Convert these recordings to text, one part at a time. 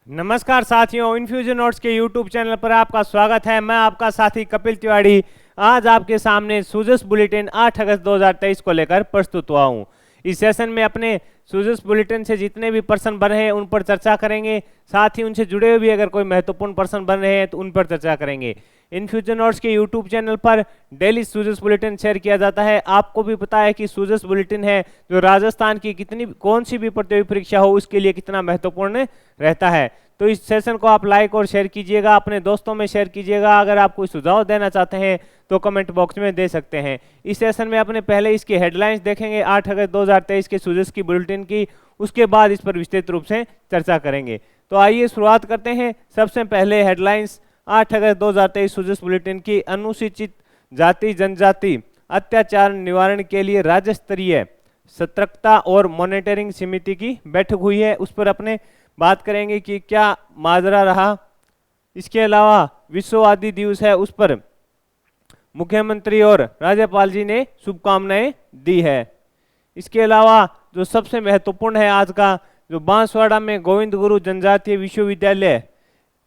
नमस्कार साथियों, infusion notes के यूट्यूब चैनल पर आपका स्वागत है। मैं आपका साथी कपिल तिवारी आज आपके सामने सूजस बुलेटिन 8 अगस्त 2023 को लेकर प्रस्तुत हुआ हूँ। इस सेशन में अपने सूजस बुलेटिन से जितने भी पर्सन बन रहे हैं उन पर चर्चा करेंगे, साथ ही उनसे जुड़े हुए भी अगर कोई महत्वपूर्ण पर्सन बन रहे हैं तो उन पर चर्चा करेंगे। इन्फ्यूजन नोट्स के यूट्यूब चैनल पर डेली सूजस बुलेटिन शेयर किया जाता है। आपको भी पता है कि सूजस बुलेटिन है जो राजस्थान की कौन सी भी प्रतियोगी परीक्षा हो उसके लिए कितना महत्वपूर्ण रहता है। तो इस सेशन को आप लाइक और शेयर कीजिएगा, अपने दोस्तों में शेयर कीजिएगा। अगर आप कोई सुझाव देना चाहते हैं तो कमेंट बॉक्स में दे सकते हैं। इस सेशन में अपने पहले इसकी हेडलाइंस देखेंगे 8 अगस्त 2023 के सूजस की बुलेटिन की, उसके बाद इस पर विस्तृत रूप से चर्चा करेंगे। तो आइए शुरुआत करते हैं। सबसे पहले हेडलाइंस 8 अगस्त 2023 सूजस बुलेटिन की। अनुसूचित जाति जनजाति अत्याचार निवारण के लिए राज्य स्तरीय सतर्कता और मॉनिटरिंग समिति की बैठक हुई है, उस पर अपने बात करेंगे कि क्या माजरा रहा। इसके अलावा विश्व आदि दिवस है, उस पर मुख्यमंत्री और राज्यपाल जी ने शुभकामनाएं दी है। इसके अलावा जो सबसे महत्वपूर्ण है आज का, जो बांसवाड़ा में गोविंद गुरु जनजातीय विश्वविद्यालय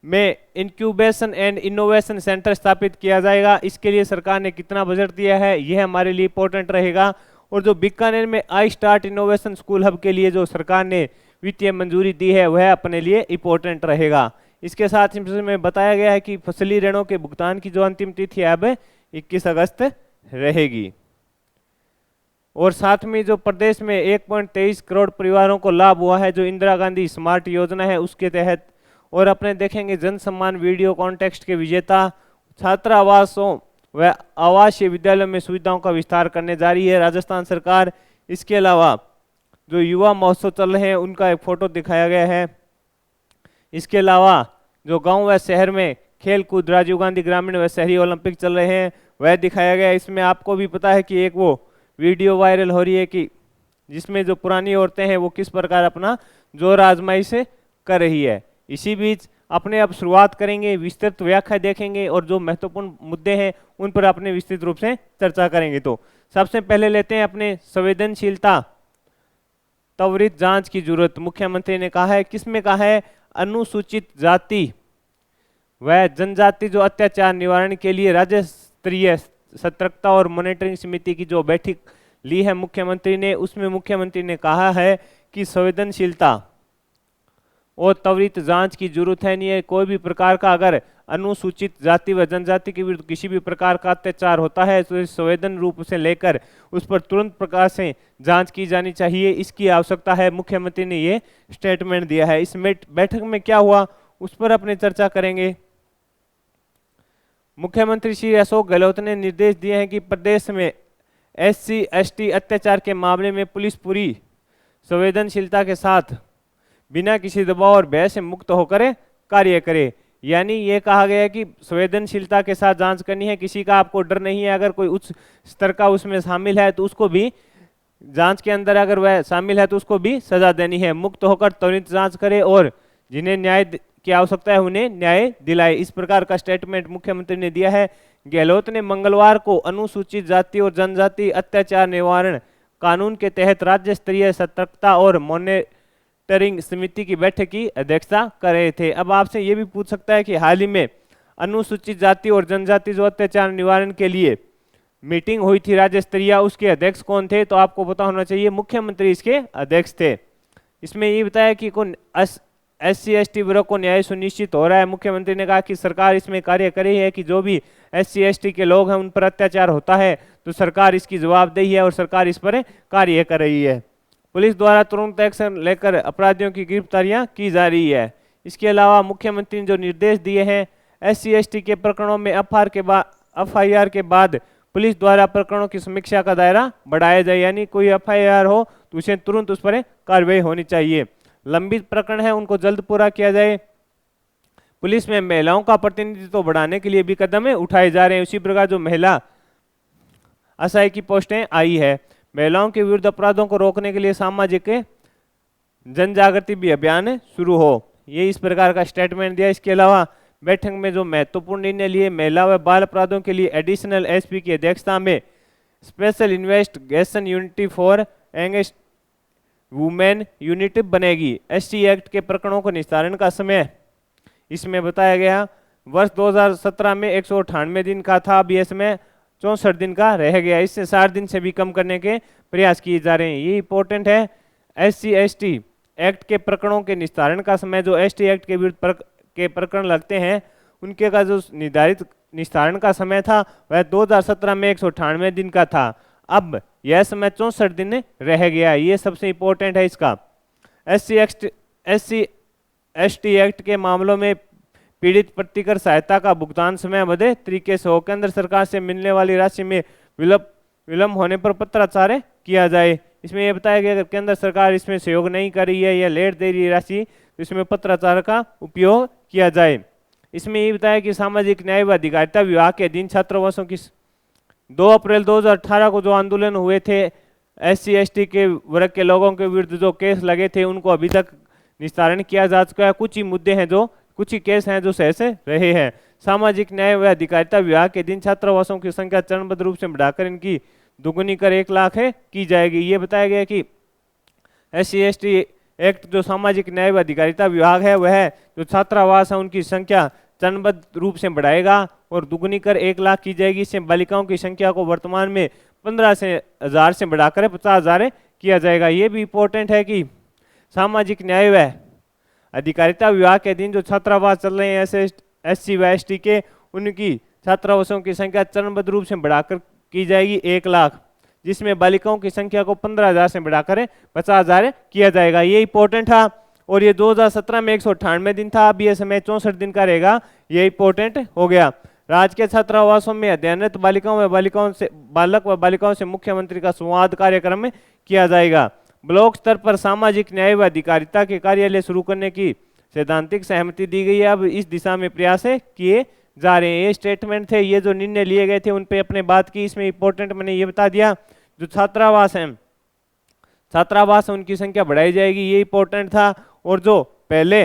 में इंक्यूबेशन एंड इनोवेशन सेंटर स्थापित किया जाएगा, इसके लिए सरकार ने कितना बजट दिया है यह हमारे लिए इंपॉर्टेंट रहेगा। और जो बीकानेर में I start innovation school hub के लिए जो सरकार ने वित्तीय मंजूरी दी है वह अपने लिए इंपॉर्टेंट रहेगा। इसके साथ ही में बताया गया है कि फसली ऋणों के भुगतान की जो अंतिम तिथि है अब 21 अगस्त रहेगी। और साथ में जो प्रदेश में 1.23 करोड़ परिवारों को लाभ हुआ है जो इंदिरा गांधी स्मार्ट योजना है उसके तहत। और अपने देखेंगे जन सम्मान वीडियो कॉन्टेक्स्ट के विजेता छात्रावासों व आवासीय विद्यालयों में सुविधाओं का विस्तार करने जा रही है राजस्थान सरकार। इसके अलावा जो युवा महोत्सव चल रहे हैं उनका एक फोटो दिखाया गया है। इसके अलावा जो गांव व शहर में खेल कूद राजीव गांधी ग्रामीण व शहरी ओलंपिक चल रहे हैं वह दिखाया गया है। इसमें आपको भी पता है कि एक वो वीडियो वायरल हो रही है कि जिसमें जो पुरानी औरतें हैं वो किस प्रकार अपना जोर आजमाइश कर रही है। इसी बीच अपने अब शुरुआत करेंगे, विस्तृत व्याख्या देखेंगे और जो महत्वपूर्ण मुद्दे हैं उन पर अपने विस्तृत रूप से चर्चा करेंगे। तो सबसे पहले लेते हैं अपने संवेदनशीलता त्वरित जांच की जरूरत। मुख्यमंत्री ने कहा है, किसमें कहा है, अनुसूचित जाति व जनजाति जो अत्याचार निवारण के लिए राज्य स्तरीय सतर्कता और मॉनिटरिंग समिति की जो बैठक ली है मुख्यमंत्री ने, उसमें मुख्यमंत्री ने कहा है कि संवेदनशीलता और त्वरित जांच की जरूरत है। नहीं है कोई भी प्रकार का अगर अनुसूचित जाति व जनजाति के विरुद्ध किसी भी प्रकार का अत्याचार होता है तो इस संवेदन रूप से लेकर उस पर तुरंत प्रकार से जांच की जानी चाहिए, इसकी आवश्यकता है। मुख्यमंत्री ने ये स्टेटमेंट दिया है। इस बैठक में क्या हुआ उस पर अपने चर्चा करेंगे। मुख्यमंत्री श्री अशोक गहलोत ने निर्देश दिए हैं कि प्रदेश में SC ST अत्याचार के मामले में पुलिस पूरी संवेदनशीलता के साथ बिना किसी दबाव और भय से मुक्त होकर कार्य करे। यानी ये कहा गया है कि संवेदनशीलता के साथ जांच करनी है, किसी का आपको डर नहीं है। अगर कोई उच्च स्तर का उसमें शामिल है तो उसको भी जांच के अंदर अगर वह शामिल है तो उसको भी सजा देनी है। मुक्त होकर त्वरित जांच करे और जिन्हें न्याय की आवश्यकता है उन्हें न्याय दिलाए, इस प्रकार का स्टेटमेंट मुख्यमंत्री ने दिया है। गहलोत ने मंगलवार को अनुसूचित जाति और जनजाति अत्याचार निवारण कानून के तहत राज्य स्तरीय सतर्कता और मॉनिटरिंग समिति की बैठक की अध्यक्षता कर रहे थे। अब आपसे ये भी पूछ सकता है कि हाल ही में अनुसूचित जाति और जनजाति जो अत्याचार निवारण के लिए मीटिंग हुई थी राज्य स्तरीय, उसके अध्यक्ष कौन थे? तो आपको पता होना चाहिए मुख्यमंत्री इसके अध्यक्ष थे। इसमें ये बताया कि कौन SC ST वर्ग को न्याय सुनिश्चित हो रहा है। मुख्यमंत्री ने कहा कि सरकार इसमें कार्य कर रही है कि जो भी SC ST के लोग हैं उन पर अत्याचार होता है तो सरकार इसकी जवाबदेही है और सरकार इस पर कार्य कर रही है। पुलिस द्वारा तुरंत एक्शन लेकर अपराधियों की गिरफ्तारियां की जा रही है। इसके अलावा मुख्यमंत्री ने जो निर्देश दिए हैं SC ST के प्रकरणों में FIR के बाद पुलिस द्वारा प्रकरणों की समीक्षा का दायरा बढ़ाया जाए। यानी कोई FIR हो तो उसे तुरंत उस पर कार्रवाई होनी चाहिए। लंबित प्रकरण है उनको जल्द पूरा किया जाए। पुलिस में महिलाओं का प्रतिनिधित्व बढ़ाने के लिए भी कदम उठाए जा रहे हैं। उसी प्रकार जो महिला असहाय की पोस्टें आई है, महिलाओं के विरुद्ध अपराधों को रोकने के लिए सामाजिक जन जागृति भी अभियान शुरू हो, ये इस प्रकार का स्टेटमेंट दिया। इसके अलावा बैठक में जो महत्वपूर्ण निर्णय लिए, महिला व बाल अपराधों के लिए एडिशनल SP की अध्यक्षता में special investigation unity for women unit बनेगी। एसटी एक्ट के प्रकरणों को निस्तारण का समय इसमें बताया गया वर्ष 2017 में 198 दिन का था, अभी इसमें 64 दिन का रह गया। इससे 60 दिन से भी कम करने के प्रयास किए जा रहे हैं। ये इंपॉर्टेंट है। एससी एसटी एक्ट के प्रकरणों के निस्तारण का समय, जो एसटी एक्ट के विरुद्ध के प्रकरण लगते हैं उनके का जो निर्धारित निस्तारण का समय था वह 2017 में 198 दिन का था, अब यह समय 64 दिन रह गया। ये सबसे इंपॉर्टेंट है इसका। एससी एसटी एक्ट के मामलों में पीड़ित प्रतिकर सहायता का भुगतान समयबद्ध तरीके से हो, केंद्र सरकार से मिलने वाली राशि में विलंब होने पर पत्राचार किया जाए। इसमें यह बताया गया अगर केंद्र सरकार इसमें सहयोग नहीं कर रही है या लेट दे रही है राशि, तो इसमें पत्राचार का उपयोग किया जाए। इसमें ये बताया कि सामाजिक न्याय व अधिकारिता विभाग के अधीन छात्रावासों की 2 अप्रैल 2018 को जो आंदोलन हुए थे एससी एसटी के वर्ग के लोगों के विरुद्ध जो केस लगे थे उनको अभी तक निस्तारण किया जा चुका है। कुछ ही मुद्दे हैं जो कुछ ही केस हैं जो सहज रहे हैं। सामाजिक न्याय व अधिकारिता विभाग के दिन छात्रावासों की संख्या चरणबद्ध रूप से बढ़ाकर इनकी दुगुनी कर 1 लाख की जाएगी। ये बताया गया कि एससी एसटी एक्ट जो सामाजिक न्याय व अधिकारिता विभाग है वह जो छात्रावास है उनकी संख्या चरणबद्ध रूप से बढ़ाएगा और दुगुनी कर 1 लाख की जाएगी। इससे बालिकाओं की संख्या को वर्तमान में 15,000 से बढ़ाकर 50,000 किया जाएगा। ये भी इंपॉर्टेंट है कि सामाजिक न्याय व अधिकारिता विभाग के अधीन जो छात्रावास चल रहे हैं एससी व एसटी के, उनकी छात्रावासों की संख्या चरणबद्ध रूप से बढ़ाकर की जाएगी 1 लाख, जिसमें बालिकाओं की संख्या को 15,000 से बढ़ाकर 50,000 किया जाएगा। ये इंपॉर्टेंट था। और ये 2017 में 198 दिन था, अब ये समय 64 दिन का रहेगा। ये इंपॉर्टेंट हो गया। राजकीय छात्रावासों में अध्ययनरत बालक व बालिकाओं से मुख्यमंत्री का संवाद कार्यक्रम किया जाएगा। ब्लॉक स्तर पर सामाजिक न्याय व अधिकारिता के कार्यालय शुरू करने की सैद्धांतिक सहमति दी गई है। अब इस दिशा में प्रयास किए जा रहे हैं। ये स्टेटमेंट थे, ये जो निर्णय लिए गए थे उन पे अपने बात की। इसमें इंपॉर्टेंट मैंने ये बता दिया जो छात्रावास उनकी संख्या बढ़ाई जाएगी, ये इंपॉर्टेंट था। और जो पहले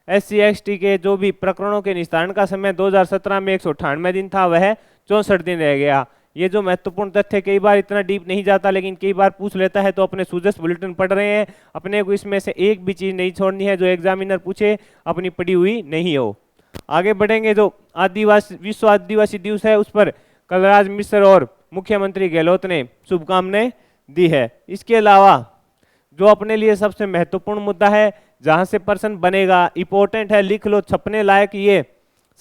एससी एसटी के जो भी प्रकरणों के निस्तारण का समय 2017 में 198 दिन था वह 64 दिन रह गया। ये जो महत्वपूर्ण तथ्य कई बार इतना डीप नहीं जाता लेकिन कई बार पूछ लेता है, तो अपने सुजस बुलेटिन पढ़ रहे हैं, अपने को इसमें से एक भी चीज नहीं छोड़नी है जो एग्जामिनर पूछे अपनी पढ़ी हुई नहीं हो। आगे बढ़ेंगे। जो विश्व आदिवासी दिवस है उस पर कलराज मिश्र और मुख्यमंत्री गहलोत ने शुभकामनाएं दी है। इसके अलावा जो अपने लिए सबसे महत्वपूर्ण मुद्दा है, जहां से प्रश्न बनेगा, इंपॉर्टेंट है, लिख लो, छपने लायक ये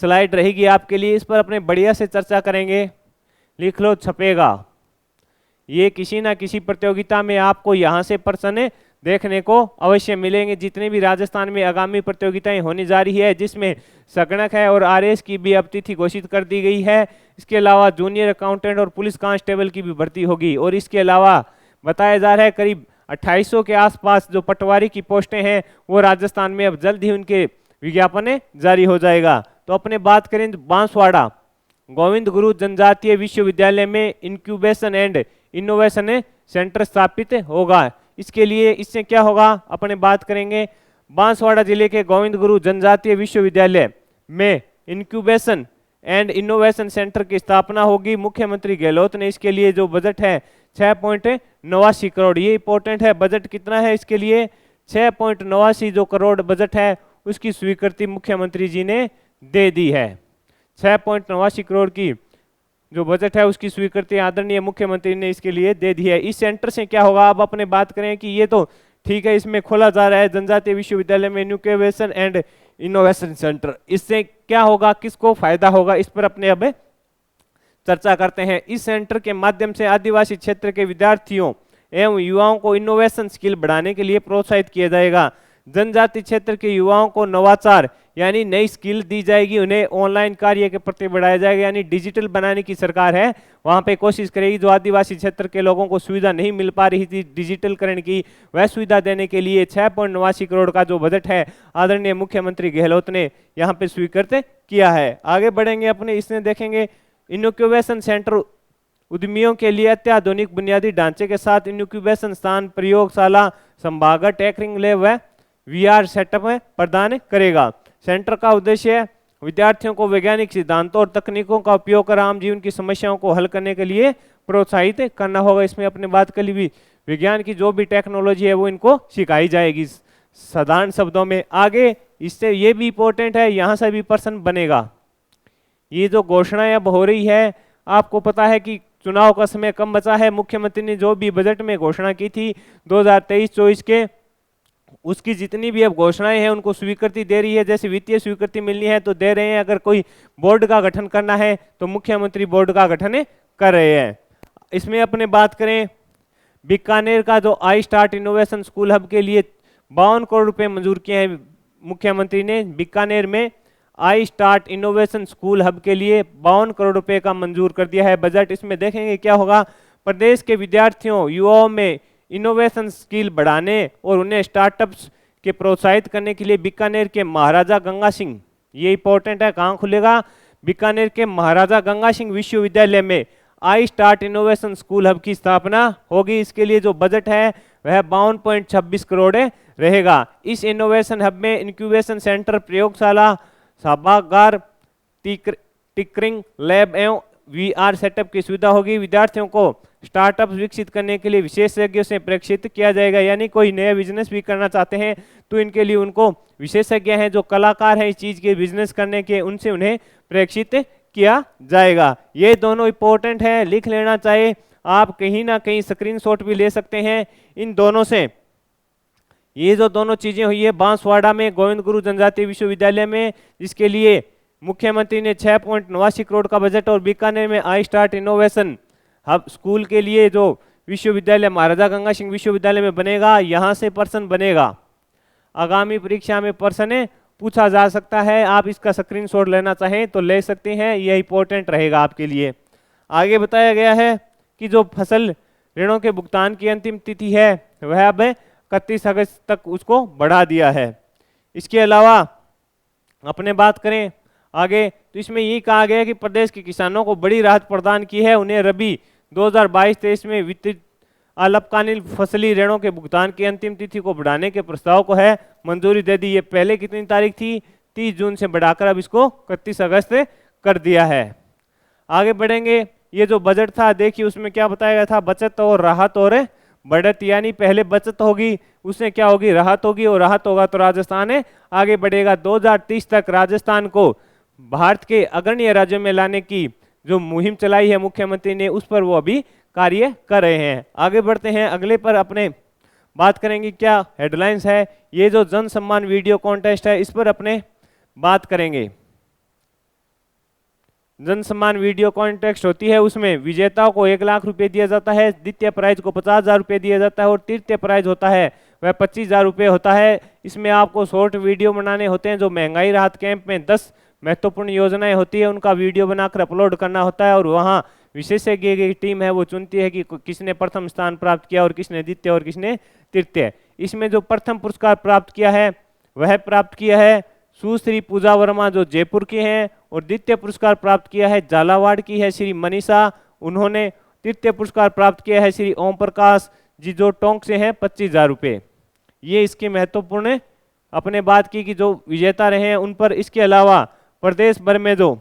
स्लाइड रहेगी आपके लिए, इस पर अपने बढ़िया से चर्चा करेंगे। लिख लो, छपेगा। ये किसी ना किसी प्रतियोगिता में आपको यहाँ से प्रश्न देखने को अवश्य मिलेंगे। जितने भी राजस्थान में आगामी प्रतियोगिताएं होने जा रही है, जिसमें संगणक है और आरएस की भी अब तिथि घोषित कर दी गई है। इसके अलावा जूनियर अकाउंटेंट और पुलिस कांस्टेबल की भी भर्ती होगी। और इसके अलावा बताया जा रहा है करीब 2800 के आसपास जो पटवारी की पोस्टें हैं वो राजस्थान में अब जल्द ही उनके विज्ञापन जारी हो जाएगा। तो अपने बात करें बांसवाड़ा गोविंद गुरु जनजातीय विश्वविद्यालय में इंक्यूबेशन एंड इनोवेशन सेंटर स्थापित होगा। इससे क्या होगा अपने बात करेंगे। बांसवाड़ा जिले के गोविंद गुरु जनजातीय विश्वविद्यालय में इंक्यूबेशन एंड इनोवेशन सेंटर की स्थापना होगी। मुख्यमंत्री गहलोत ने इसके लिए जो बजट है 6.89 करोड़, ये इंपॉर्टेंट है, बजट कितना है इसके लिए 6.89 जो करोड़ बजट है उसकी स्वीकृति मुख्यमंत्री जी ने दे दी है। 6.89 करोड़ की जो बजट है उसकी स्वीकृति आदरणीय मुख्यमंत्री ने इसके लिए दे दी है। इस सेंटर से क्या होगा, अब अपने बात करें कि ये तो ठीक है, इसमें खोला जा रहा है जनजातीय विश्वविद्यालय में इंक्यूबेशन एंड इनोवेशन सेंटर, इससे क्या होगा, किसको फायदा होगा, इस पर अपने अब चर्चा करते हैं। इस सेंटर के माध्यम से आदिवासी क्षेत्र के विद्यार्थियों एवं युवाओं को इनोवेशन स्किल बढ़ाने के लिए प्रोत्साहित किया जाएगा। जनजाति क्षेत्र के युवाओं को नवाचार यानी नई स्किल दी जाएगी, उन्हें ऑनलाइन कार्य के प्रति बढ़ाया जाएगा, यानी डिजिटल बनाने की सरकार है वहां पे कोशिश करेगी। जो आदिवासी क्षेत्र के लोगों को सुविधा नहीं मिल पा रही थी डिजिटलकरण की, वह सुविधा देने के लिए 6.89 करोड़ का जो बजट है आदरणीय मुख्यमंत्री गहलोत ने यहाँ पे स्वीकृत किया है। आगे बढ़ेंगे अपने, इसमें देखेंगे इनक्यूबेशन सेंटर उद्यमियों के लिए अत्याधुनिक बुनियादी ढांचे के साथ इनक्यूबेशन स्थान, प्रयोगशाला, संभागा, टेकरिंग लैब व VR सेटअप प्रदान करेगा। सेंटर का उद्देश्य विद्यार्थियों को वैज्ञानिक सिद्धांतों और तकनीकों का उपयोग कर आम जीवन की समस्याओं को हल करने के लिए प्रोत्साहित करना होगा। इसमें अपने बात कर ली, विज्ञान की जो भी टेक्नोलॉजी है वो इनको सिखाई जाएगी साधारण शब्दों में। आगे इससे ये भी इंपॉर्टेंट है, यहाँ से भी प्रश्न बनेगा। ये जो घोषणाएं अब हो रही है, आपको पता है कि चुनाव का समय कम बचा है। मुख्यमंत्री ने जो भी बजट में घोषणा की थी 2023-24 के, उसकी जितनी भी अब घोषणाएं हैं उनको स्वीकृति दे रही है। जैसे वित्तीय स्वीकृति मिलनी है तो दे रहे हैं, अगर कोई बोर्ड का गठन करना है तो मुख्यमंत्री बोर्ड का गठन कर रहे हैं। इसमें अपने बात करें, बीकानेर का जो I start innovation school hub के लिए 52 करोड़ रुपए मंजूर किए हैं मुख्यमंत्री ने। बीकानेर में I start innovation school hub के लिए 52 करोड़ रुपए का मंजूर कर दिया है बजट। इसमें देखेंगे क्या होगा, प्रदेश के विद्यार्थियों युवाओं में इनोवेशन स्किल बढ़ाने और उन्हें स्टार्टअप्स के प्रोत्साहित करने के लिए बीकानेर के महाराजा गंगा सिंह, ये इंपॉर्टेंट है, कहाँ खुलेगा, बीकानेर के महाराजा गंगा सिंह विश्वविद्यालय में I start innovation school hub की स्थापना होगी। इसके लिए जो बजट है वह 52.26 करोड़ रहेगा। इस इनोवेशन हब में इंक्यूबेशन सेंटर, प्रयोगशाला, सभागार, टिंकरिंग लैब एवं VR सेटअप की सुविधा होगी। विद्यार्थियों को स्टार्टअप विकसित करने के लिए विशेषज्ञों से प्रशिक्षित किया जाएगा। यानी कोई नया बिजनेस भी करना चाहते हैं तो इनके लिए उनको विशेषज्ञ हैं, जो कलाकार हैं इस चीज के बिजनेस करने के, उनसे उन्हें प्रशिक्षित किया जाएगा। ये दोनों इंपॉर्टेंट है, लिख लेना चाहिए। आप कहीं ना कहीं स्क्रीनशॉट भी ले सकते हैं इन दोनों से। ये जो दोनों चीजें हुई है बांसवाड़ा में गोविंद गुरु जनजातीय विश्वविद्यालय में, जिसके लिए मुख्यमंत्री ने 6.89 करोड़ का बजट, और बीकानेर में I start innovation hub school के लिए जो विश्वविद्यालय महाराजा गंगा सिंह विश्वविद्यालय में बनेगा, यहाँ से प्रश्न बनेगा। आगामी परीक्षा में प्रश्न पूछा जा सकता है। आप इसका स्क्रीनशॉट लेना चाहें तो ले सकते हैं, यह इंपॉर्टेंट रहेगा आपके लिए। आगे बताया गया है कि जो फसल ऋणों के भुगतान की अंतिम तिथि है वह अब 31 अगस्त तक उसको बढ़ा दिया है। इसके अलावा अपने बात करें आगे तो इसमें यही कहा गया है कि प्रदेश के किसानों को बड़ी राहत प्रदान की है। उन्हें रबी 2022-23 में वितरित अल्पकालीन फसली ऋणों के भुगतान की अंतिम तिथि को बढ़ाने के प्रस्ताव को है मंजूरी दे दी। ये पहले कितनी तारीख थी, 30 जून से बढ़ाकर अब इसको 31 अगस्त कर दिया है। आगे बढ़ेंगे, ये जो बजट था देखिए उसमें क्या बताया गया था, बचत और राहत और बढ़त, यानी पहले बचत होगी उसमें क्या होगी, राहत होगी, और राहत होगा तो राजस्थान आगे बढ़ेगा। 2030 तक राजस्थान को भारत के अग्रणी राज्यों में लाने की जो मुहिम चलाई है मुख्यमंत्री ने, उस पर वो अभी कार्य कर रहे हैं। आगे बढ़ते हैं, अगले पर अपने बात करेंगे क्या हेडलाइंस है। ये जो जन सम्मान वीडियो कॉन्टेस्ट है इस पर अपने बात करेंगे। जन सम्मान वीडियो कॉन्टेस्ट होती है, उसमें विजेताओं को 1 लाख रुपए दिया जाता है, द्वितीय प्राइज को 50,000 रुपए दिया जाता है, और तृतीय प्राइज होता है वह 25,000 रुपये होता है। इसमें आपको शॉर्ट वीडियो बनाने होते हैं। जो महंगाई राहत कैंप में 10 महत्वपूर्ण योजनाएं होती है उनका वीडियो बनाकर अपलोड करना होता है, और वहाँ विशेषज्ञ की टीम है वो चुनती है कि किसने प्रथम स्थान प्राप्त किया और किसने द्वितीय और किसने तृतीय। इसमें जो प्रथम पुरस्कार प्राप्त किया है वह प्राप्त किया है सुश्री पूजा वर्मा जो जयपुर की हैं, और द्वितीय पुरस्कार प्राप्त किया है झालावाड़ की है श्री मनीषा, उन्होंने तृतीय पुरस्कार प्राप्त किया है श्री ओम प्रकाश जी जो टोंक से हैं 25,000 रुपये। ये इसकी महत्वपूर्ण अपने बात की कि जो विजेता रहे हैं उन पर। इसके अलावा प्रदेश भर में जो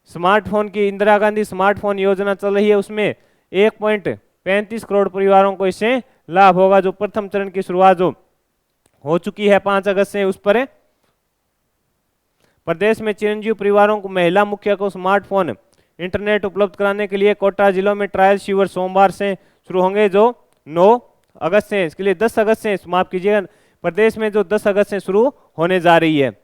स्मार्टफोन की इंदिरा गांधी स्मार्टफोन योजना चल रही है उसमें 1.35 करोड़ परिवारों को इससे लाभ होगा। जो प्रथम चरण की शुरुआत जो हो चुकी है 5 अगस्त से, उस पर प्रदेश में चिरंजीव परिवारों को महिला मुखिया को स्मार्टफोन इंटरनेट उपलब्ध कराने के लिए कोटा जिलों में ट्रायल शिविर सोमवार से शुरू होंगे जो 9 अगस्त से, इसके लिए 10 अगस्त से माफ कीजिएगा, प्रदेश में जो 10 अगस्त से शुरू होने जा रही है।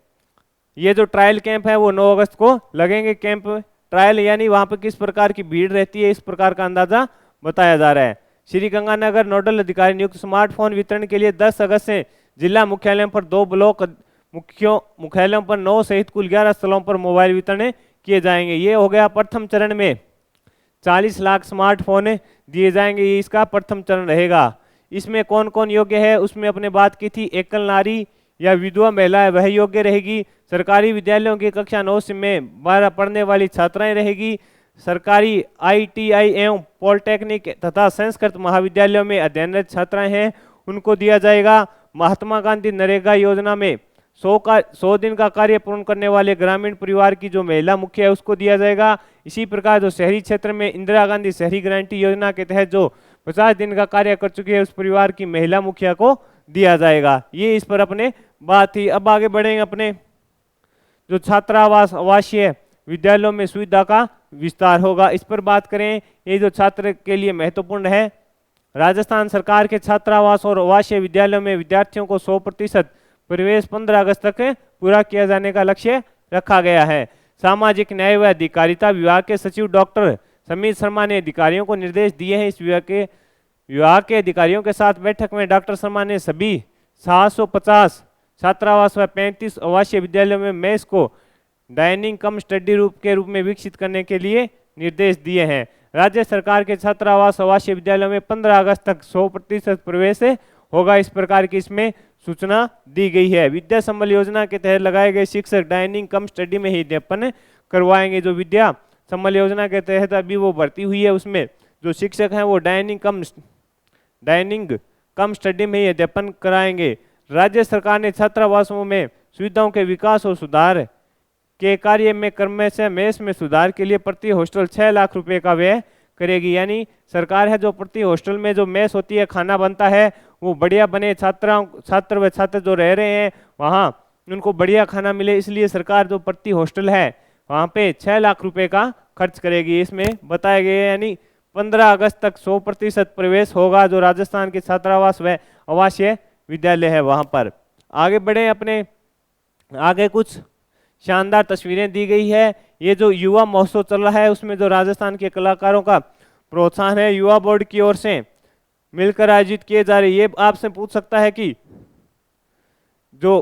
ये जो ट्रायल कैंप है वो 9 अगस्त को लगेंगे। कैंप ट्रायल यानी वहां पर किस प्रकार की भीड़ रहती है इस प्रकार का अंदाजा बताया जा रहा है। श्री गंगानगर नोडल अधिकारी नियुक्त स्मार्टफोन वितरण के लिए 10 अगस्त से जिला मुख्यालयों पर 2 ब्लॉक मुख्यालयों पर 9 सहित कुल 11 स्थलों पर मोबाइल वितरण किए जाएंगे। ये हो गया प्रथम चरण में 40 लाख स्मार्टफोन दिए जाएंगे, ये इसका प्रथम चरण रहेगा। इसमें कौन कौन योग्य है उसमें अपने बात की थी, एकल नारी या विधवा महिला वह योग्य रहेगी। सरकारी विद्यालयों की कक्षा 9 में 12 पढ़ने वाली छात्राएं रहेगी। सरकारी ITI एवं पॉलिटेक्निक तथा संस्कृत महाविद्यालयों में अध्ययनरत छात्राएं हैं उनको दिया जाएगा। महात्मा गांधी नरेगा योजना में 100 दिन का कार्य पूर्ण करने वाले ग्रामीण परिवार की जो महिला मुखिया है उसको दिया जाएगा। इसी प्रकार जो शहरी क्षेत्र में इंदिरा गांधी शहरी गारंटी योजना के तहत जो 50 दिन का कार्य कर चुकी है उस परिवार की महिला मुखिया को दिया जाएगा। ये इस पर अपने बात थी। अब आगे बढ़ेंगे अपने जो छात्रावास आवासीय विद्यालयों में सुविधा का विस्तार होगा, इस पर बात करें। ये जो छात्र के लिए महत्वपूर्ण है। राजस्थान सरकार के छात्रावास और आवासीय विद्यालयों में विद्यार्थियों को 100% प्रवेश 15 अगस्त तक पूरा किया जाने का लक्ष्य रखा गया है। सामाजिक न्याय व अधिकारिता विभाग के सचिव डॉक्टर समीर शर्मा ने अधिकारियों को निर्देश दिए हैं। इस विभाग के अधिकारियों के साथ बैठक में डॉक्टर शर्मा ने सभी 750 छात्रावास व 35 आवासीय विद्यालयों में मेस को डाइनिंग कम स्टडी रूप के रूप में विकसित करने के लिए निर्देश दिए हैं। राज्य सरकार के छात्रावास आवासीय विद्यालयों में 15 अगस्त तक 100% प्रवेश होगा, इस प्रकार की इसमें सूचना दी गई है। विद्या संबल योजना के तहत लगाए गए शिक्षक डाइनिंग कम स्टडी में ही अध्यापन करवाएंगे। जो विद्या संबल योजना के तहत अभी वो भर्ती हुई है उसमें जो शिक्षक हैं वो डाइनिंग कम स्टडी में ही अध्यापन कराएंगे। राज्य सरकार ने छात्रावासों में सुविधाओं के विकास और सुधार के कार्य में क्रमशः मेस में सुधार के लिए प्रति हॉस्टल 6 लाख रुपए का व्यय करेगी। यानी सरकार है जो प्रति हॉस्टल में जो मेस होती है, खाना बनता है, वो बढ़िया बने, छात्र व छात्र जो रह रहे हैं वहाँ उनको बढ़िया खाना मिले, इसलिए सरकार जो प्रति हॉस्टल है वहाँ पे 6 लाख रुपए का खर्च करेगी, इसमें बताया गया है। यानी 15 अगस्त तक 100% प्रवेश होगा जो राजस्थान के छात्रावास व आवासीय विद्यालय है वहाँ पर। आगे बढ़े अपने आगे कुछ शानदार तस्वीरें दी गई है। ये जो युवा महोत्सव चल रहा है उसमें जो राजस्थान के कलाकारों का प्रोत्साहन है युवा बोर्ड की ओर से मिलकर आयोजित किए जा रहे। ये आपसे पूछ सकता है कि जो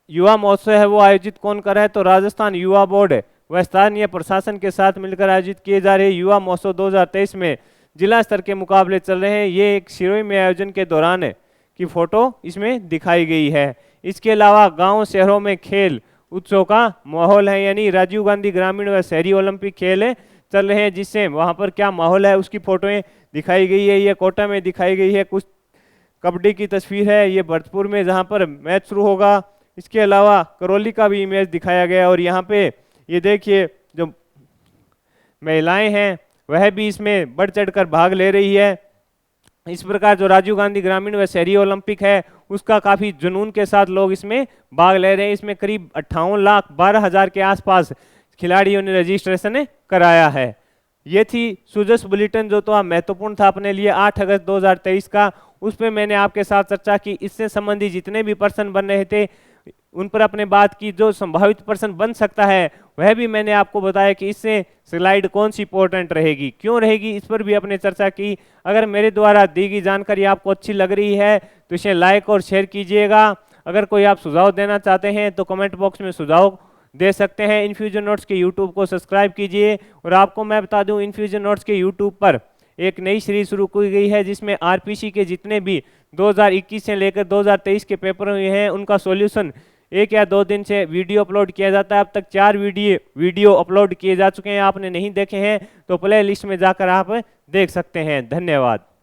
युवा महोत्सव है वो आयोजित कौन कर रहा है, तो राजस्थान युवा बोर्ड व स्थानीय प्रशासन के साथ मिलकर आयोजित किए जा रहे युवा महोत्सव 2023 में जिला स्तर के मुकाबले चल रहे हैं। ये एक सिरोही में आयोजन के दौरान की फोटो इसमें दिखाई गई है। इसके अलावा गांव शहरों में खेल उत्सव का माहौल है, यानी राजीव गांधी ग्रामीण व शहरी ओलंपिक खेल चल रहे हैं, जिससे वहां पर क्या माहौल है उसकी फोटोएं दिखाई गई है। ये कोटा में दिखाई गई है, कुछ कबड्डी की तस्वीर है, ये भरतपुर में जहां पर मैच शुरू होगा। इसके अलावा करौली का भी इमेज दिखाया गया और यहाँ पे ये देखिए जो महिलाएं हैं वह भी इसमें बढ़ चढ़कर भाग ले रही है। इस प्रकार जो राजीव गांधी ग्रामीण व शहरी ओलंपिक है उसका काफी जुनून के साथ लोग इसमें भाग ले रहे हैं। इसमें करीब 58,12,000 के आसपास खिलाड़ियों ने रजिस्ट्रेशन कराया है। ये थी सुजस बुलेटिन जो तो महत्वपूर्ण था अपने लिए 8 अगस्त 2023 का, उस पर मैंने आपके साथ चर्चा की। इससे संबंधित जितने भी पर्सन बन रहे थे उन पर अपने बात की। जो संभावित पर्सन बन सकता है वह भी मैंने आपको बताया कि इससे स्लाइड कौन सी इंपॉर्टेंट रहेगी, क्यों रहेगी, इस पर भी अपने चर्चा की। अगर मेरे द्वारा दी गई जानकारी आपको अच्छी लग रही है तो इसे लाइक और शेयर कीजिएगा। अगर कोई आप सुझाव देना चाहते हैं तो कमेंट बॉक्स में सुझाव दे सकते हैं। इनफ्यूजन नोट्स के यूट्यूब को सब्सक्राइब कीजिए। और आपको मैं बता दूं इनफ्यूजन नोट्स के यूट्यूब पर एक नई सीरीज शुरू की गई है जिसमें आरपीसी के जितने भी 2021 से लेकर 2023 के पेपर हुए हैं उनका सॉल्यूशन 1 या 2 दिन से वीडियो अपलोड किया जाता है। अब तक 4 वीडियो अपलोड किए जा चुके हैं, आपने नहीं देखे हैं तो प्ले लिस्ट में जाकर आप देख सकते हैं। धन्यवाद।